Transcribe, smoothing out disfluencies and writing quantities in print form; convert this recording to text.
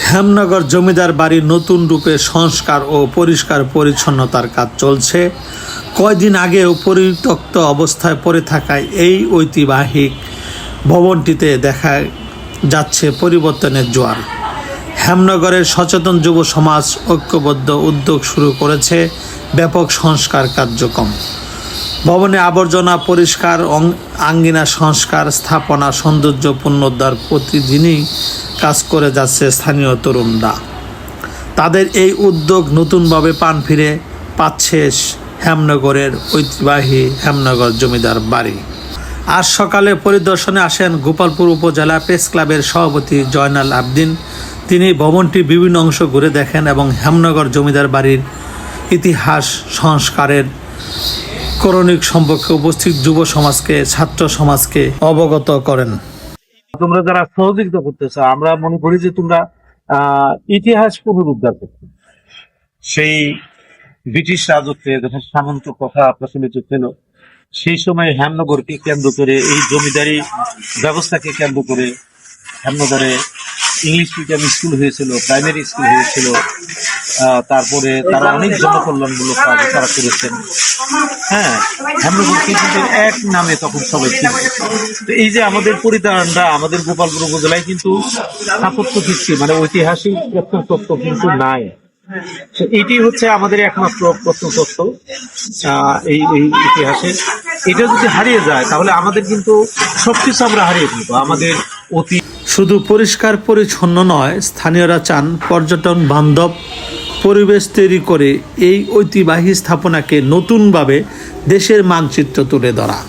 হেমনগর জমিদার বাড়ির নতুন রূপে সংস্কার ও পরিষ্কার পরিচ্ছন্নতার কাজ চলছে। কয়দিন আগেও পরিত্যক্ত অবস্থায় পড়ে থাকায় এই ঐতিহাসিক ভবনটিতে দেখা যাচ্ছে পরিবর্তনের জোয়ার। হেমনগরের সচেতন যুব সমাজ ঐক্যবদ্ধ উদ্যোগ শুরু করেছে ব্যাপক সংস্কার কার্যক্রম। ভবনে আবর্জনা পরিষ্কার, আঙ্গিনা সংস্কার, স্থাপনা সৌন্দর্য পুনরুদ্ধার প্রতিদিনই কাজ করে যাচ্ছে স্থানীয় তরুণরা। তাদের এই উদ্যোগ নতুনভাবে প্রাণ ফিরে পাচ্ছে হেমনগরের ঐতিহ্যবাহী হেমনগর জমিদার বাড়ি। আজ সকালে পরিদর্শনে আসেন গোপালপুর উপজেলা প্রেস ক্লাবের সভাপতি জয়নাল আবদিন। তিনি ভবনটির বিভিন্ন অংশ ঘুরে দেখেন এবং হেমনগর জমিদার বাড়ির ইতিহাস সংস্কারের করণিক সম্পর্কে উপস্থিত যুব সমাজকে, ছাত্র সমাজকে অবগত করেন। তোমরা যারা সহযোগিতা করতেছ, আমরা মনে করি যে তোমরা ইতিহাস পুনরুদ্ধার করতে, সেই ব্রিটিশ রাজত্বে যখন সামন্ত কথা প্রচলিত ছিল, সেই সময় হেমনগরকে কেন্দ্র করে, এই জমিদারি ব্যবস্থাকে কেন্দ্র করে হেমনগরে ইংলিশ মিডিয়াম স্কুল হয়েছিল, প্রাইমারি স্কুল হয়েছিল। তারপরে তারা অনেক জনকল্যাণমূলক কাজ তারা করেছেন। হ্যাঁ, হেমনগরকে কিন্তু এক নামে তখন সবাই চিনত। তো এই যে আমাদের পরিধানরা আমাদের গোপালপুর উপজেলায় কিন্তু স্থাপত্য ভিত্তি মানে ঐতিহাসিক প্রত্নতত্ত্ব কিন্তু নাই। এটি হচ্ছে আমাদের একমাত্র প্রত্নতত্ত্ব এই ইতিহাসের। এটা যদি হারিয়ে যায় তাহলে আমাদের কিন্তু সবকিছু আমরা হারিয়ে ফেলবো। আমাদের অতীত শুধু পরিষ্কার পরিচ্ছন্ন নয়, স্থানীয়রা চান পর্যটন বান্ধব পরিবেশ তৈরি করে এই ঐতিহ্যবাহী স্থাপনাকে নতুনভাবে দেশের মানচিত্র তুলে ধরা।